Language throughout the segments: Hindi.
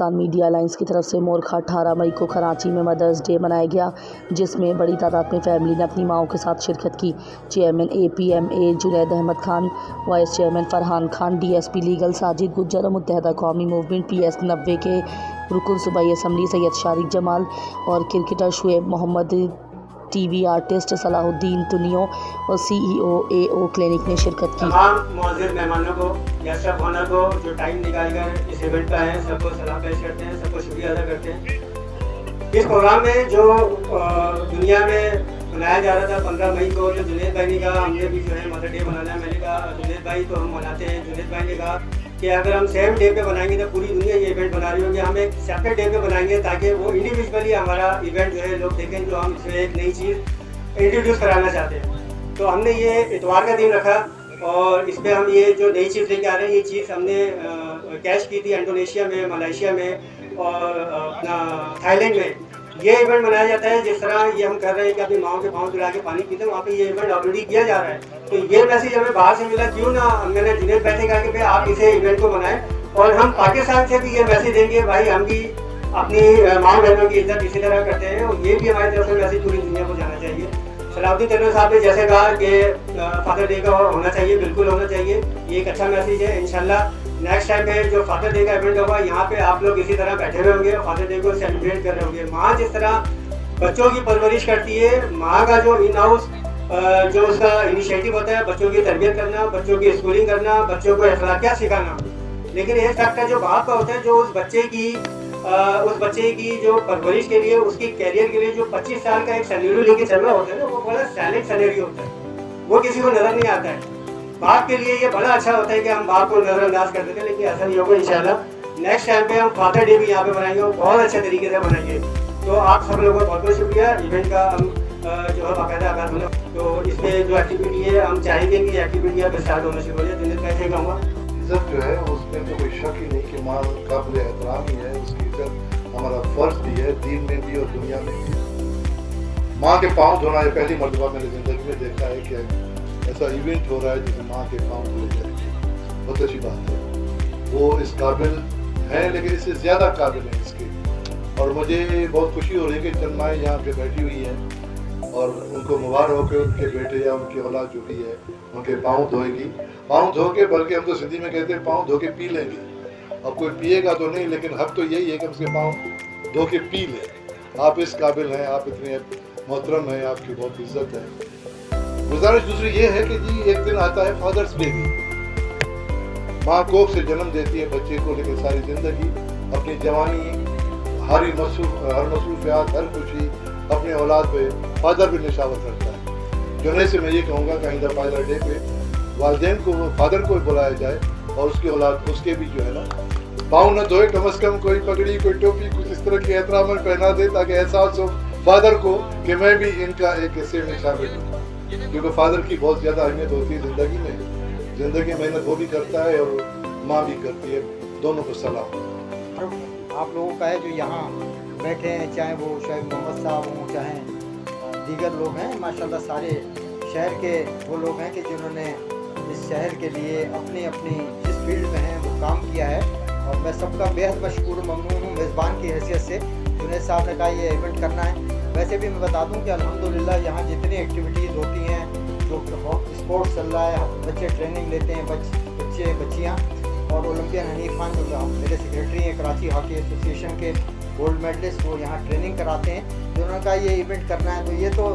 किसान मीडिया अलायंस की तरफ से मोरखा 18 मई को कराची में मदर्स डे मनाया गया, जिसमें बड़ी तादाद में फैमिली ने अपनी माओं के साथ शिरकत की। Chairman APMA Junaid Ahmed Khan, vice chairman Farhan Khan, DSP legal Sajid Gujjar और मुत्तहदा कौमी मूवमेंट PS90 के रुकन सूबाई असम्बली सैयद शारिक जमाल और cricketer Shoaib Mohammad, TV artist Salahuddin Tunio और CEO AO क्लिनिक ने शिरकत की। तमाम मौजूद मेहमानों को या सब ऑनर को जो टाइम निकाल कर इस इवेंट पर आए, सबको सलाम पेश करते हैं, सबको शुक्रिया अदा करते हैं। इस प्रोग्राम में जो दुनिया में मनाया जा रहा था 15 मई को, जो जुनैद भाई ने कहा हमने भी जो है मदर डे मनाना है, मैंने कहा जुनैद भाई तो हम मनाते हैं। जुनैद भाई ने कहा कि अगर हम सेम डे पे बनाएंगे तो पूरी दुनिया ये इवेंट बना रही होगी, हम एक सेपरेट डे पे बनाएंगे ताकि वो इंडिविजुअली हमारा इवेंट जो है लोग देखें, जो हम इसमें एक नई चीज़ इंट्रोड्यूस कराना चाहते हैं। तो हमने ये इतवार का दिन रखा और इसमें हम ये जो नई चीज़ लेके आ रहे हैं, ये चीज़ हमने कैश की थी इंडोनेशिया में, मलेशिया में और अपना थाईलैंड में। ये इवेंट मनाया जाता है जिस तरह ये हम कर रहे हैं कि अपनी माओं के पाँव दुला के पानी पीते हैं, वहाँ पे ये इवेंट ऑलरेडी किया जा रहा है। तो ये मैसेज हमें बाहर से मिला, क्यों ना मैंने जुनैद भाई से कहा कि भाई आप इसे इवेंट को बनाएं और हम पाकिस्तान से भी ये मैसेज देंगे, भाई हम भी अपनी माँ बहनों की इज्जत इसी तरह करते हैं और ये भी हमारी तरफ से मैसेज पूरी दुनिया को जाना चाहिए। सलाहुद्दीन तुनियो साहब ने जैसे कहा कि फादर डे का होना चाहिए, बिल्कुल होना चाहिए, ये एक अच्छा मैसेज है। इंशाल्लाह नेक्स्ट टाइम पे जो फादर डे का इवेंट होगा, यहाँ पे आप लोग इसी तरह बैठे हुए होंगे, फादर डे को सेलिब्रेट कर रहे होंगे। माँ जिस तरह बच्चों की परवरिश करती है, माँ का जो इन हाउस जो उसका इनिशिएटिव होता है बच्चों की तरबियत करना, बच्चों की स्कूलिंग करना, बच्चों को अखलाकियात सिखाना, लेकिन एक फैक्टर जो बाप का होता है, जो उस बच्चे की जो परवरिश के लिए, उसकी कैरियर के लिए जो 25 साल का एक सिनेरियो लेके चल रहा होता है ना, वो बड़ा सैलेड सिनेरियो होता है, वो किसी को नजर नहीं आता है। बाप के लिए ये बड़ा अच्छा होता है कि हम बाप को नजरअंदाज कर देते हैं, लेकिन ऐसा नहीं होगा। इंशाल्लाह नेक्स्ट टाइम पे हम फादर डे भी यहाँ पे बनाएंगे और बहुत अच्छे तरीके से बनाएंगे। तो आप सब लोगों का बहुत बहुत शुक्रिया। इवेंट का हम जो है बाकायदा आगाज होना, तो इसमें जो एक्टिविटी है हम चाहेंगे कि एक्टिविटी अब स्टार्ट होना शुरू हो जाए। जुनैद कैसे कहूँगा, इज्जत जो है उसमें तो कोई शक ही नहीं कि माँ काबिल एहतराम ही है, उसकी इज्जत हमारा फर्ज भी है, दीन में भी और दुनिया में भी। माँ के पाँव धोना ये पहली मर्तबा मैंने ज़िंदगी में देखा है कि ऐसा इवेंट हो रहा है जिसमें माँ के पाँव धोए जाएंगे। बहुत अच्छी बात है, वो इस काबिल है, लेकिन इससे ज़्यादा काबिल है इसके। और मुझे बहुत खुशी हो रही है कि चंद माएँ यहाँ पे बैठी हुई हैं और उनको मुबारक हो के उनके बेटे या उनकी औलाद जो भी है उनके पाँव धोएगी। पाँव धो के, बल्कि हम तो सिंधी में कहते हैं पाँव धो के पी लेंगे। अब कोई पिएगा तो नहीं, लेकिन हक तो यही है कि उसके पाँव धो के पी लें। आप इस काबिल हैं, आप इतने मोहतरम हैं, आपकी बहुत इज्जत है। गुजारिश दूसरी ये है कि जी एक दिन आता है फादर्स डे भी। माँ कोख से जन्म देती है बच्चे को, लेकिन सारी जिंदगी अपनी जवानी, हर मसरूफियात, हर खुशी अपने औलाद पे फादर भी निशावर करता है। जुनैद से मैं ये कहूँगा कि आइंदा फादर डे पे वालिदैन को, फादर को बुलाया जाए और उसकी औलाद उसके भी जो है ना पाँव न धोए, कम से कम कोई पगड़ी, कोई टोपी, कुछ इस तरह की एहतराम पहना दे, ताकि एहसास हो फादर को कि मैं भी इनका एक हिस्से में शामिल हूँ। क्योंकि फादर की बहुत ज़्यादा अहमियत होती है ज़िंदगी में। ज़िंदगी में मेहनत वो भी करता है और माँ भी करती है, दोनों को सलाम। आप लोगों का है जो यहाँ बैठे हैं, चाहे वो शुएब मोहम्मद साहब हों, चाहे दीगर लोग हैं, माशाल्लाह सारे शहर के वो लोग हैं कि जिन्होंने इस शहर के लिए अपनी अपनी जिस फील्ड में हैं वो काम किया है। और मैं सबका बेहद मशकूर ममनून हूँ मेज़बान की हैसियत से। जुनैद साहब ने कहा ये इवेंट करना है। वैसे भी मैं बता दूं कि अल्हम्दुलिल्लाह यहाँ जितनी एक्टिविटीज़ होती हैं, जो स्पोर्ट्स चल रहा है, बच्चे ट्रेनिंग लेते हैं, बच्चे बच्चियाँ, और ओलंपियन हनीफ खान जो मेरे सेक्रेटरी हैं कराची हॉकी एसोसिएशन के गोल्ड मेडलिस्ट, वो यहाँ ट्रेनिंग कराते हैं। जो उन्होंने कहा ये इवेंट करना है, तो ये तो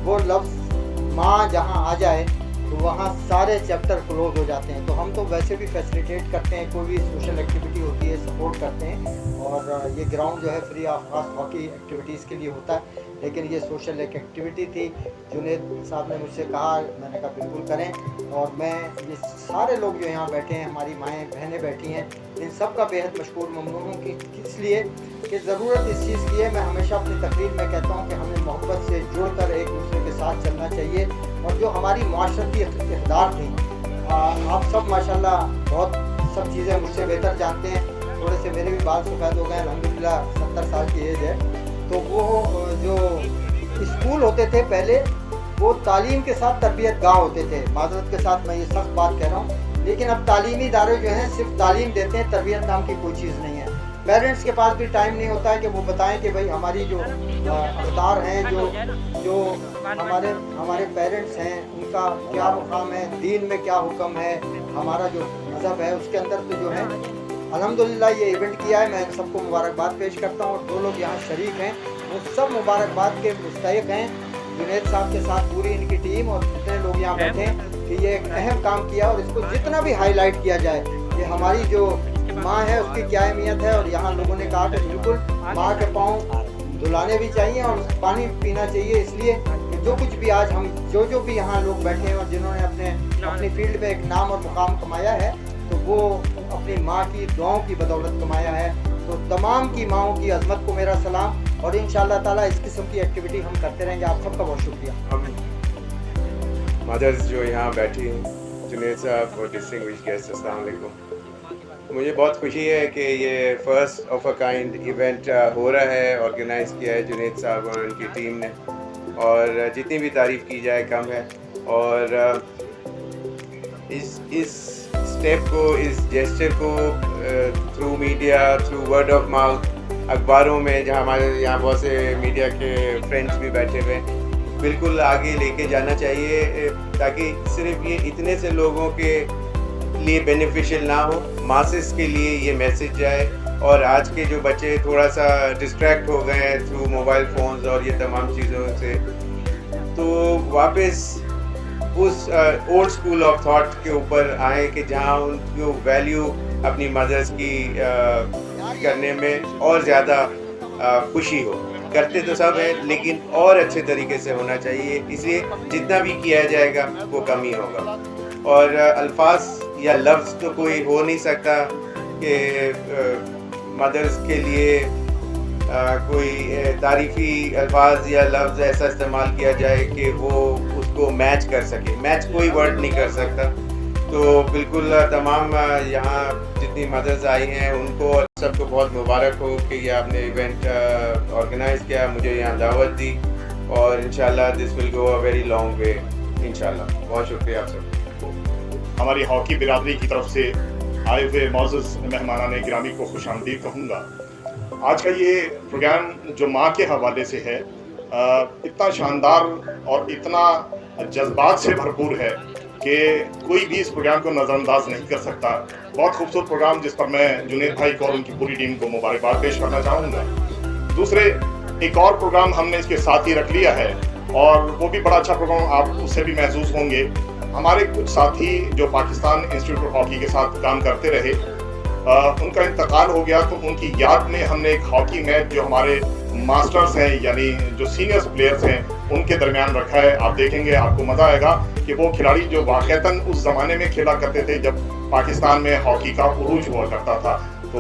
वो लफ्ज़ माँ जहाँ आ जाए तो वहाँ सारे चैप्टर क्लोज हो जाते हैं। तो हम तो वैसे भी फैसिलिटेट करते हैं, कोई भी सोशल एक्टिविटी होती है सपोर्ट करते हैं। और ये ग्राउंड जो है free of cost hockey activities के लिए होता है, लेकिन ये सोशल एक एक्टिविटी थी। जुनैद साहब ने मुझसे कहा, मैंने कहा बिल्कुल करें। और मैं ये सारे लोग जो यहाँ बैठे हैं, हमारी माएँ बहनें बैठी हैं, इन सब का बेहद मशकूर ममनून हूँ कि इसलिए कि ज़रूरत इस चीज़ की है। मैं हमेशा अपनी तकरीर में कहता हूँ कि हमें मोहब्बत से जुड़कर एक दूसरे के साथ चलना चाहिए। और जो हमारी माशरती इक़्तिदार थी, आप सब माशाल्लाह बहुत सब चीज़ें मुझसे बेहतर जानते हैं। थोड़े से मेरे भी बाल सफ़ेद हो गए, अल्हम्दुलिल्लाह 70 साल की एज है। तो वो जो स्कूल होते थे पहले, वो तालीम के साथ तरबियत गाह होते थे। माज़रत के साथ मैं ये सख्त बात कह रहा हूँ, लेकिन अब तालीमी इदारे जो हैं सिर्फ तालीम देते हैं, तरबियत नाम की कोई चीज़ नहीं है। पेरेंट्स के पास भी टाइम नहीं होता है कि वो बताएं कि भाई हमारी जो अवतार हैं, जो हमारे पेरेंट्स हैं, उनका क्या मुकाम है, दीन में क्या हुक्म है, हमारा जो मज़हब है उसके अंदर तो जो है अल्हम्दुलिल्लाह ये इवेंट किया है। मैं सबको मुबारकबाद पेश करता हूँ और जो लोग यहाँ शरीक हैं वो सब मुबारकबाद के मुस्तहिक हैं। जुनैद साहब के साथ पूरी इनकी टीम और जितने लोग यहाँ बैठे हैं कि ये एक अहम काम किया और इसको जितना भी हाईलाइट किया जाए कि हमारी जो माँ है उसकी क्या अहमियत है। और यहाँ लोगों ने कहा कि बिल्कुल माँ के पाँव धुलाने भी चाहिए और पानी पीना चाहिए, इसलिए कि जो कुछ भी आज हम जो भी यहाँ लोग बैठे हैं और जिन्होंने अपनी फील्ड में एक नाम और मुकाम कमाया है तो वो अपनी माँ की दुआओं की बदौलत कमाया है। तो तमाम की माँओं की अजमत को मेरा सलाम और इंशाअल्लाह ताला इस किस्म की एक्टिविटी हम करते रहेंगे। आप सबका बहुत शुक्रिया। हम मदर्स जो यहाँ बैठी हैं, जुनैद साहब और डिस्टिंग्विश्ड गेस्ट, अस्सलाम वालेकुम। मुझे बहुत खुशी है कि ये first of a kind event हो रहा है, ऑर्गेनाइज़ किया है जुनैद साहब और उनकी टीम ने, और जितनी भी तारीफ़ की जाए कम है। और इस स्टेप को, इस जेस्चर को through media, through word of mouth, अखबारों में, जहाँ हमारे यहाँ बहुत से मीडिया के फ्रेंड्स भी बैठे हुए, बिल्कुल आगे लेके जाना चाहिए ताकि सिर्फ ये इतने से लोगों के लिए बेनिफिशियल ना हो, मासेस के लिए ये मैसेज जाए। और आज के जो बच्चे थोड़ा सा डिस्ट्रैक्ट हो गए हैं थ्रू मोबाइल फ़ोन्स और ये तमाम चीज़ों से, तो वापस उस ओल्ड स्कूल ऑफ थॉट के ऊपर आए कि जहाँ उनको वैल्यू अपनी मदर्स की करने में और ज़्यादा खुशी हो। करते तो सब है लेकिन और अच्छे तरीके से होना चाहिए, इसलिए जितना भी किया जाएगा वो कम ही होगा। और अल्फाज या लफ्ज़ तो कोई हो नहीं सकता कि मदर्स के लिए कोई तारीफ़ी अल्फाज या लफ्ज़ ऐसा इस्तेमाल किया जाए कि वो उसको मैच कर सके। मैच कोई वर्ड नहीं कर सकता। तो बिल्कुल तमाम यहाँ जितनी मदर्स आई हैं उनको सबको बहुत मुबारक हो कि ये आपने इवेंट ऑर्गेनाइज़ किया, मुझे यहाँ दावत दी, और इंशाल्लाह this will go a very long way इंशाल्लाह। बहुत शुक्रिया आप सबको। हमारी हॉकी बिरादरी की तरफ से आए हुए मौजूद मेहमानान गिरामी को खुशामदीद कहूँगा। आज का ये प्रोग्राम जो माँ के हवाले से है, इतना शानदार और इतना जज्बात से भरपूर है कि कोई भी इस प्रोग्राम को नज़रअंदाज नहीं कर सकता। बहुत खूबसूरत प्रोग्राम जिस पर मैं जुनैद भाई को और उनकी पूरी टीम को मुबारकबाद पेश करना चाहूँगा। दूसरे एक और प्रोग्राम हमने इसके साथ ही रख लिया है और वो भी बड़ा अच्छा प्रोग्राम, आप उससे भी महसूस होंगे। हमारे कुछ साथी जो पाकिस्तान इंस्टीट्यूट ऑफ हॉकी के साथ काम करते रहे, उनका इंतकाल हो गया, तो उनकी याद में हमने एक हॉकी मैच जो हमारे मास्टर्स हैं यानी जो सीनियर्स प्लेयर्स हैं उनके दरमियान रखा है। आप देखेंगे, आपको मज़ा आएगा कि वो खिलाड़ी जो वाक़तन उस ज़माने में खेला करते थे जब पाकिस्तान में हॉकी का उरूज हुआ करता था, तो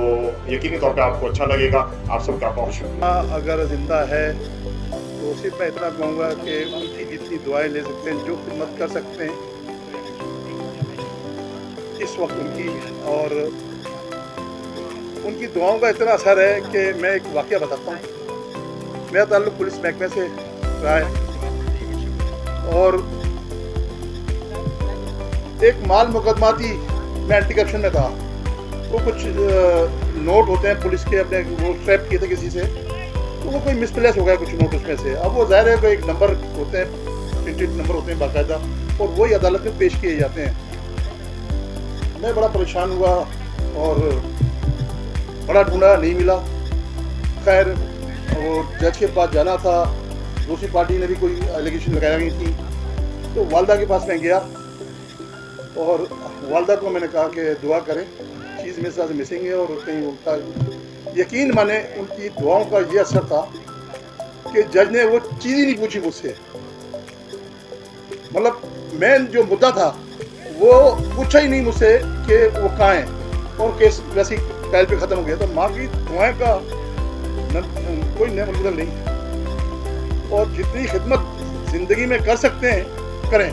यकीनी तौर पे आपको अच्छा लगेगा। आप सबका बहुत शुक्रिया। अगर ज़िंदा है तो सिर्फ मैं इतना कहूँगा कि उनकी जितनी दुआएं ले सकते हैं, जो खिदमत कर सकते हैं इस वक्त उनकी, और उनकी दुआओं का इतना असर है कि मैं एक वाक़या बताता हूँ। मेरा ताल्लुक़ पुलिस महकमे से रहा है और एक माल मुकदमाती मैं एंटी करप्शन में था, वो कुछ नोट होते हैं पुलिस के, अपने वो ट्रैप किए थे किसी से, तो वो कोई मिसप्लेस हो गया कुछ नोट उसमें से। अब वो ज़ाहिर है कोई एक नंबर होते हैं, प्रिंटेड नंबर होते हैं बाकायदा, और वही अदालत में पेश किए जाते हैं। मैं बड़ा परेशान हुआ और बड़ा ढूंढा, नहीं मिला। खैर वो जज के पास जाना था, दूसरी पार्टी ने भी कोई एलिगेशन लगाया गई थी, तो वालदा के पास मैं गया और वालदा को मैंने कहा कि दुआ करें, चीज़ मेरे साथ मिसिंग है और कहीं उल्टा। यकीन माने उनकी दुआओं का ये असर था कि जज ने वो चीज़ ही नहीं पूछी मुझसे। मतलब मैं जो मुद्दा था वो पूछा ही नहीं मुझसे कि वो कहाँ है, और केस वैसे ही पहल पे ख़त्म हो गया। तो माँ की दुआएं का कोई नया मतलब नहीं, और जितनी खिदमत ज़िंदगी में कर सकते हैं करें।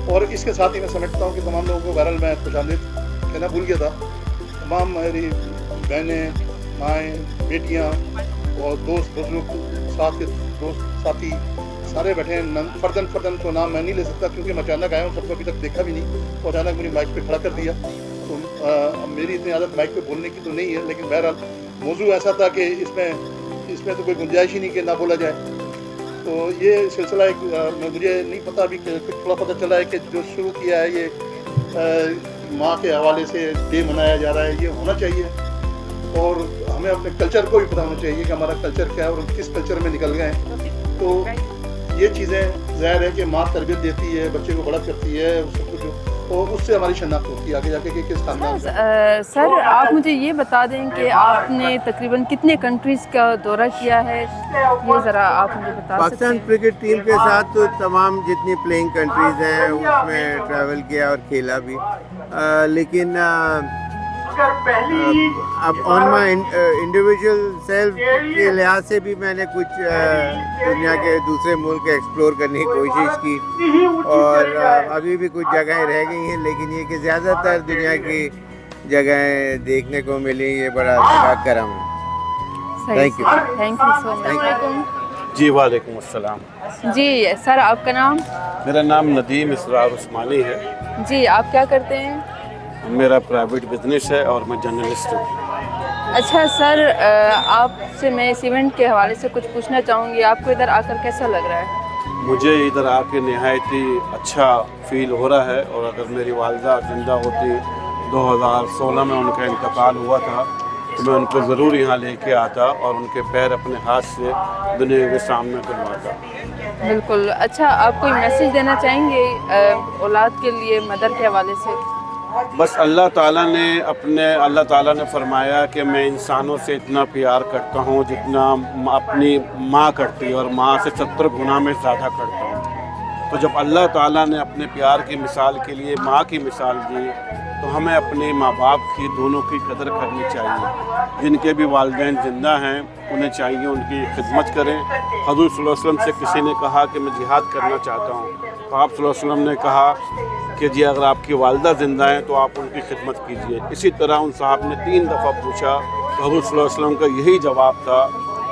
और इसके साथ ही मैं समझता हूँ कि तमाम लोगों को बहरहाल मैं खुशामदीद कहना भूल गया था। तमाम मेरी बहनें, माएँ, बेटियाँ और दोस्त बुजुर्ग, साथ के दोस्त साथी सारे बैठे हैं। फर्दन तो नाम मैं नहीं ले सकता क्योंकि मैं अचानक आया हूँ, सबको अभी तक देखा भी नहीं, तो अचानक मेरी माइक पे खड़ा कर दिया। तो मेरी इतनी आदत माइक पे बोलने की तो नहीं है, लेकिन बहरहाल मौजू ऐसा था कि इसमें तो कोई गुंजाइश ही नहीं कि ना बोला जाए। तो ये सिलसिला मुझे नहीं पता, अभी थोड़ा पता चला है कि जो शुरू किया है ये माँ के हवाले से डे मनाया जा रहा है, ये होना चाहिए और हमें अपने कल्चर को भी पता होना चाहिए कि हमारा कल्चर क्या है और हम किस कल्चर में निकल गए हैं। तो ये चीज़ें ज़ाहिर है कि माँ तरबियत देती है, बच्चे को बड़ा करती है, सब कुछ, और उससे हमारी शनाख्त होती है आगे जाके कि किस खानदान से। सर आप मुझे ये बता दें कि आपने तकरीबन कितने कंट्रीज़ का दौरा किया है, ये ज़रा आप मुझे बता सकते पाकिस्तान हैं? क्रिकेट टीम के साथ तो तमाम जितनी प्लेइंग कंट्रीज़ हैं उसमें ट्रैवल किया और खेला भी, लेकिन अब ऑन माई इंडिविजुअल सेल्फ के लिहाज से भी मैंने कुछ दुनिया के दूसरे मुल्क एक्सप्लोर करने की कोशिश की और अभी भी कुछ जगहें रह गई हैं, लेकिन ये कि ज़्यादातर दुनिया की जगहें देखने को मिली, ये बड़ा करम है। Thank you so much. जी वालेकुम अस्सलाम। जी सर आपका नाम? मेरा नाम नदीम इसरार उस्मानी है। जी आप क्या करते हैं? मेरा प्राइवेट बिजनेस है और मैं जर्नलिस्ट हूँ। अच्छा सर आपसे मैं इस इवेंट के हवाले से कुछ पूछना चाहूँगी, आपको इधर आकर कैसा लग रहा है? मुझे इधर आके नहायत ही अच्छा फील हो रहा है और अगर मेरी वालदा जिंदा होती, 2016 में उनका इंतकाल हुआ था, तो मैं उनको ज़रूर यहाँ लेके आता और उनके पैर अपने हाथ से दुनिया के सामने करवाता। बिल्कुल। अच्छा आप कोई मैसेज देना चाहेंगे औलाद के लिए, मदर के हवाले से? बस अल्लाह ताला ने फरमाया कि मैं इंसानों से इतना प्यार करता हूँ जितना अपनी माँ करती है और माँ से 70 गुना में ज़्यादा करता हूँ। तो जब अल्लाह ताला ने अपने प्यार की मिसाल के लिए माँ की मिसाल दी, तो हमें अपने माँ बाप की दोनों की कदर करनी चाहिए। जिनके भी वालिदैन ज़िंदा हैं उन्हें चाहिए उनकी खिदमत करें। हज़रत सल्लल्लाहु अलैहि वसल्लम से किसी ने कहा कि मैं जिहाद करना चाहता हूँ, तो आप सल्लल्लाहु अलैहि वसल्लम ने कहा कि जी अगर आपकी वालदा ज़िंदा हैं तो आप उनकी खिदमत कीजिए। इसी तरह उन साहब ने 3 दफ़ा पूछा, तो हज़रत सल्लल्लाहु अलैहि वसल्लम का यही जवाब था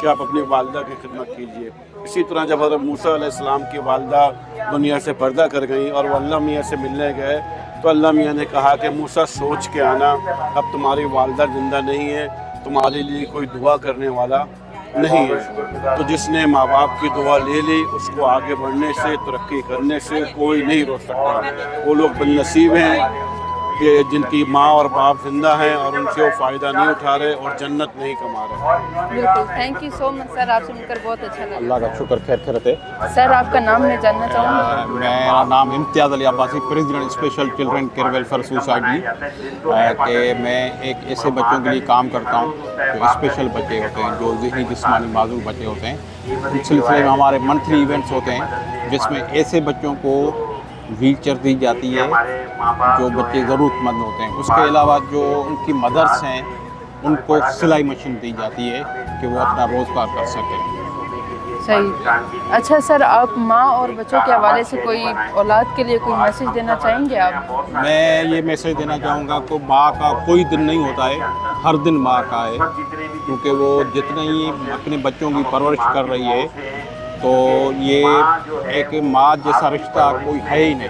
कि आप अपनी वालदा की खिदमत कीजिए। इसी तरह जब हज़रत मूसा अलैहिस्सलाम की वालदा दुनिया से पर्दा कर गई और वो अल्लाह मियाँ से मिलने गए, तो अल्लाह मियाँ ने कहा कि मूसा सोच के आना, अब तुम्हारी वालदा ज़िंदा नहीं है, तुम्हारे लिए कोई दुआ करने वाला नहीं है। तो जिसने माँ बाप की दुआ ले ली, उसको आगे बढ़ने से, तरक्की करने से कोई नहीं रोक सकता। वो लोग बदनसीब हैं कि जिनकी माँ और बाप जिंदा हैं और उनसे वो फ़ायदा नहीं उठा रहे और जन्नत नहीं कमा रहे। बिल्कुल। Thank you so much sir, आपसे मिलकर बहुत अच्छा लगा। अल्लाह का शुक्र, खैर खैरत है। सर आपका नाम मैं जानना चाहूँगी? मेरा नाम Imtiaz Ali Abbasi, president special children care welfare society कि मैं एक ऐसे बच्चों के लिए काम करता हूँ जो स्पेशल बच्चे होते हैं, जो ज़हनी जिस्मानी माजूर बच्चे होते हैं। इस सिलसिले में हमारे मंथली इवेंट्स होते हैं जिसमें ऐसे बच्चों को व्हीलचेयर दी जाती है जो बच्चे ज़रूरतमंद होते हैं। उसके अलावा जो उनकी मदर्स हैं उनको सिलाई मशीन दी जाती है कि वो अपना रोज़गार कर सकें। सही। अच्छा सर आप माँ और बच्चों के हवाले से कोई औलाद के लिए कोई मैसेज देना चाहेंगे आप? मैं ये मैसेज देना चाहूँगा कि माँ का कोई दिन नहीं होता है, हर दिन माँ का है, क्योंकि वो जितने ही अपने बच्चों की परवरिश कर रही है, तो ये एक माँ जैसा रिश्ता कोई है ही नहीं।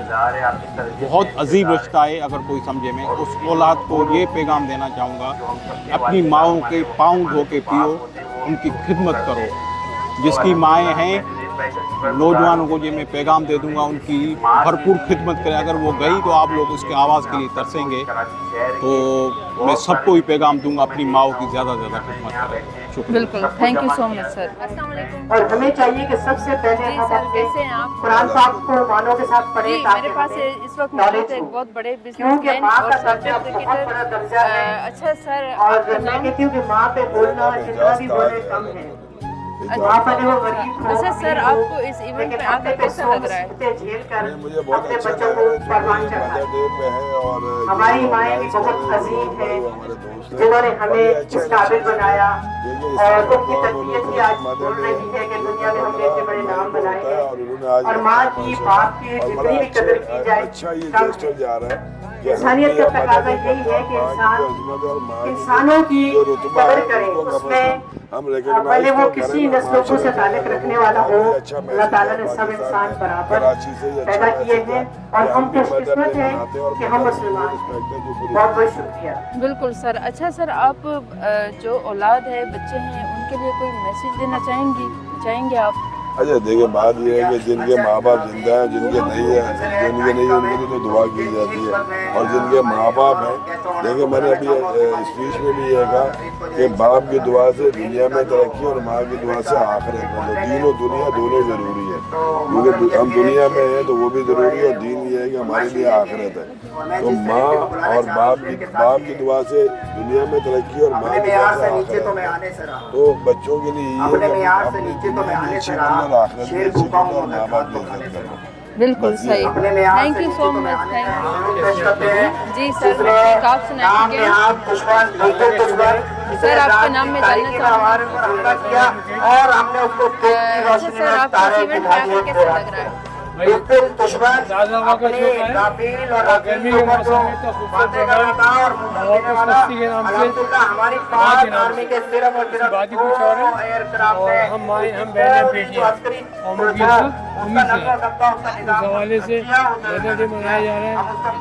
बहुत अजीब रिश्ता है अगर कोई समझे। मैं उस औलाद को ये पैगाम देना चाहूँगा, अपनी माँओं के पाँव धो के पियो, उनकी खिदमत करो। जिसकी माएँ हैं नौजवानों को ये मैं पैगाम दे दूंगा, उनकी भरपूर खिदमत करें। अगर वो गई तो आप लोग उसके आवाज़ के लिए तरसेंगे, तो मैं सबको ही पैगाम दूंगा अपनी माओ की ज़्यादा से ज़्यादा खिदमत करें। शुक्रिया। बिल्कुल। Thank you so much sir. अस्सलाम वालेकुम। और हमें चाहिए कि सबसे पहले हम सर कैसे हैं आप? कुरान पाक को मानों के साथ पढ़ें। जी मेरे पास इस वक्त मौजूद है एक बहुत बड़े बिजनेसमैन और साबित क्रिकेटर। अच्छा सर और मैं कहती हूँ कि माँ पे बोलना जितना भी बोले कम है। अच्छा सर आपको इस इवेंट में आकर कैसा लग रहा है? झेल कर मुझे बहुत अच्छा लग रहा है और हमारी माएँ भी बहुत अजीम है जिन्होंने हमें इस काबिल बनाया और उनकी तरबियत ही आज बोल रही है कि दुनिया में हमने इतने बड़े नाम बनाए हैं। और माँ की बाप की जितनी भी कदर की जाए अच्छा ये जा रहा है। इंसानियत का तकाजा यही है कि इंसानों की कदर करें, उसमें भले वो किसी नस्लों को से ताल्लुक रखने वाला हो, अल्लाह ताला ने सब इंसान बराबर पैदा किए हैं और हम खुशकिस्मत हैं कि हम मुसलमान हैं। बहुत बहुत शुक्रिया। बिल्कुल सर। अच्छा सर, आप जो औलाद है, बच्चे हैं, उनके लिए कोई मैसेज देना चाहेंगे आप? अच्छा देखिए, बात यह है कि जिनके माँ बाप जिंदा हैं, जिनके नहीं है, उनके लिए तो दुआ की जाती है, और जिनके माँ बाप हैं, देखिए मैंने अभी स्पीच में भी ये कहा कि बाप की दुआ से दुनिया में तरक्की और माँ की दुआ से आखिरत में, तो तीनों दुनिया दोनों जरूरी है, क्योंकि हम दुनिया में हैं तो वो भी जरूरी है, और दीन ये है कि हमारे लिए आखिरत है। तो माँ और बाप की दुआ से दुनिया में तरक्की और माँ की दुआ से आखिरत। तो बच्चों के लिए ये है बिल्कुल सही। Thank you so much. Thank you जी सर। आप सुनाएंगे सर, आपका नाम में जानना चाहूँगा। और हमने उसको अच्छा सर, आपका इवेंट प्लान कैसा लग रहा है? बिल्कुल दुश्मन अपने नाबील और गर्मी के मौसम में तो बातें कर रहा था और अल्हम्दुलिल्लाह हमारी 5 आर्मी के सिर्फ और सिर्फ एयरक्राफ्ट है, हम उस हवाले से मदर डे मनाया जा रहा है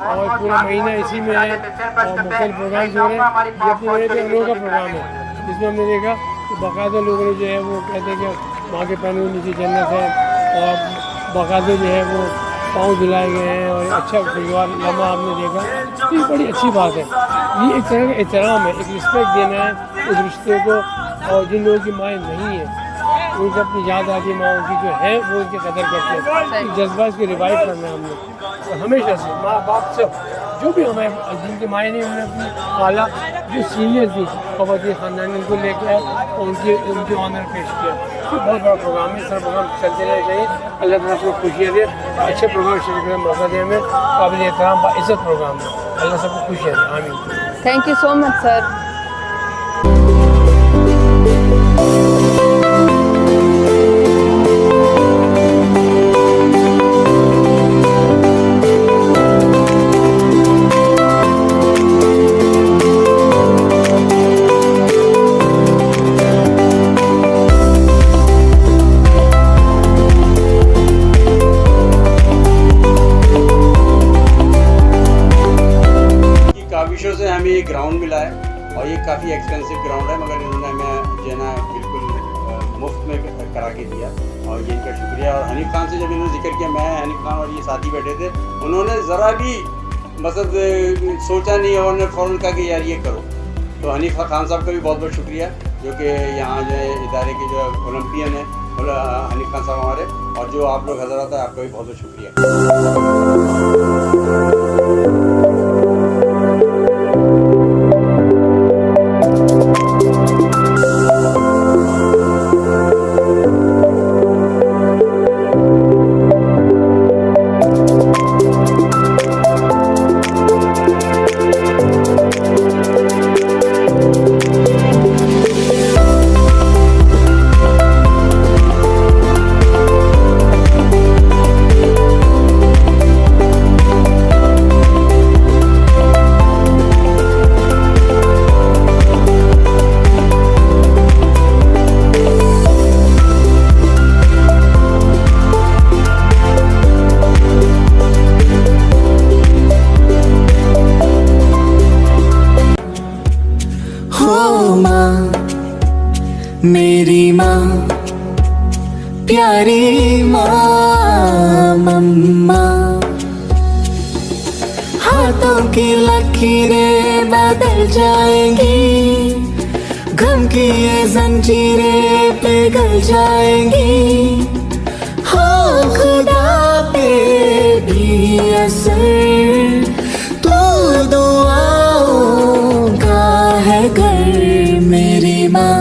और पूरा महीना इसी में है और मुख्तलिफ प्रोग्राम हो रहे हैं। ये अपने मेरे हम लोगों का प्रोग्राम है, जिसमें हमने देखा कि बाकायदा लोगों ने जो है वो कहते हैं कि माँ के पैरों के नीचे जन्नत है, और बाकायदा जो है वो पाँव धुलाए गए हैं और अच्छा खुशगवार लम्हा आपने देखा, तो ये बड़ी अच्छी बात है। ये एक तरह का एहतराम है, एक रिस्पेक्ट देना है उस रिश्ते को, और जिन लोगों की माएँ नहीं है उनको अपनी याद आती है माँ की जो है वो उनकी कदर करते हैं। एक जज्बा इसको रिवाइव करना है हमने, और हमेशा से माँ बाप सब जो भी हमें जिनकी माएँ नहीं, उन्होंने अपनी खाला जो सीनियर थी खवती ख़ानदान उनको लेके आए और उनके ऑनर पेश किया। तो बहुत बड़ा प्रोग्राम है, सर प्रोग्राम चलते रहना चाहिए। अल्लाह ताला सबको खुशियाँ दे, अच्छे प्रोग्राम शुरू करने मौका दे, हमें काबिल एहतराम बाइज़्ज़त प्रोग्राम है। अल्लाह सबको खुशियाँ दे, आमीन। Thank you so much sir. काविशों से हमें ये ग्राउंड मिला है, और ये काफ़ी एक्सपेंसिव ग्राउंड है, मगर इन्होंने हमें जो है ना बिल्कुल मुफ्त में करा के दिया, और ये इनका शुक्रिया। और हनीफ खान से जब इन्होंने जिक्र किया, मैं हनीफ खान और ये साथी बैठे थे, उन्होंने ज़रा भी मतलब सोचा नहीं और उन्होंने फ़ौरन कहा कि यार ये करो। तो हनीफ खान साहब का भी बहुत बहुत शुक्रिया, जो कि यहाँ जो है इदारे के जो ओलम्पियन है हनीफ खान साहब हमारे, और जो आप लोग हज़रात है, आपका भी बहुत बहुत शुक्रिया। मेरी माँ, प्यारी माँ, मम्मा, हाथों की लकीरें बदल जाएंगी, गम की ये जंजीरें पिघल जाएंगी, हो खुदा पे भी असर, तो दुआओं का है घर। मेरी माँ,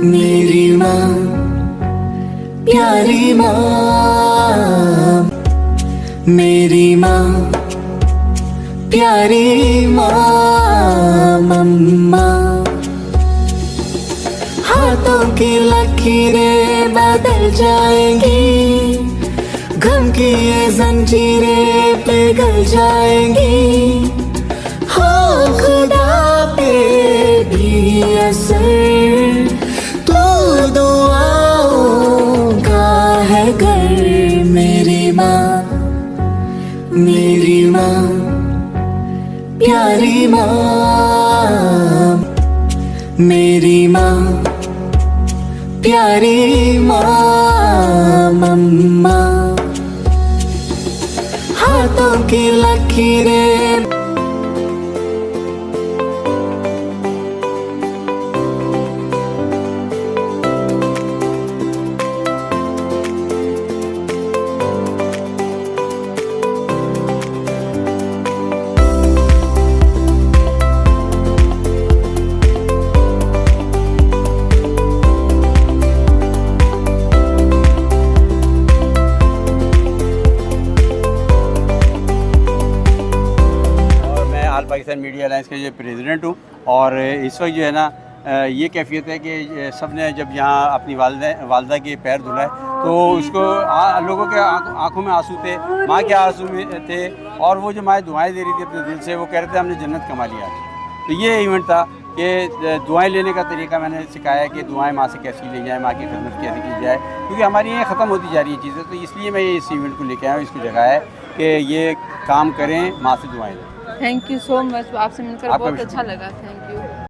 मेरी माँ, प्यारी माँ, मेरी माँ, प्यारी माँ, मम्मा, हाथों की लकीरें बदल जाएंगी, गम की ये जंजीरें पिघल जाएंगी, हो खुदा पे भी असर, तो दुआओं का है घर। मेरी माँ, मेरी माँ, प्यारी माँ, मेरी माँ, प्यारी माँ, मम्मा। हाथों की लकीरें पाकिस्तान मीडिया अलायंस के जो प्रेसिडेंट हूँ। और इस वक्त जो है ना ये कैफियत है कि सब ने जब यहाँ अपनी वालदा के पैर धुलाए तो उसको लोगों के आंखों में आंसू थे, माँ के आंसू में थे, और वो जो माँ दुआएं दे रही थी अपने दिल से, वो कह रहे थे हमने जन्नत कमा लिया। तो ये इवेंट था कि दुआएं लेने का तरीका मैंने सिखाया कि दुआएं माँ से कैसी ली जाए, माँ की खिदमत कैसे की जाए, क्योंकि हमारी ये ख़त्म होती जा रही है चीज़ें। तो इसलिए मैं इस इवेंट को लेकर आया हूँ, इसको जगाया है कि ये काम करें, माँ से दुआएं लें। थैंक यू सो मच, आपसे मिलकर बहुत अच्छा लगा। थैंक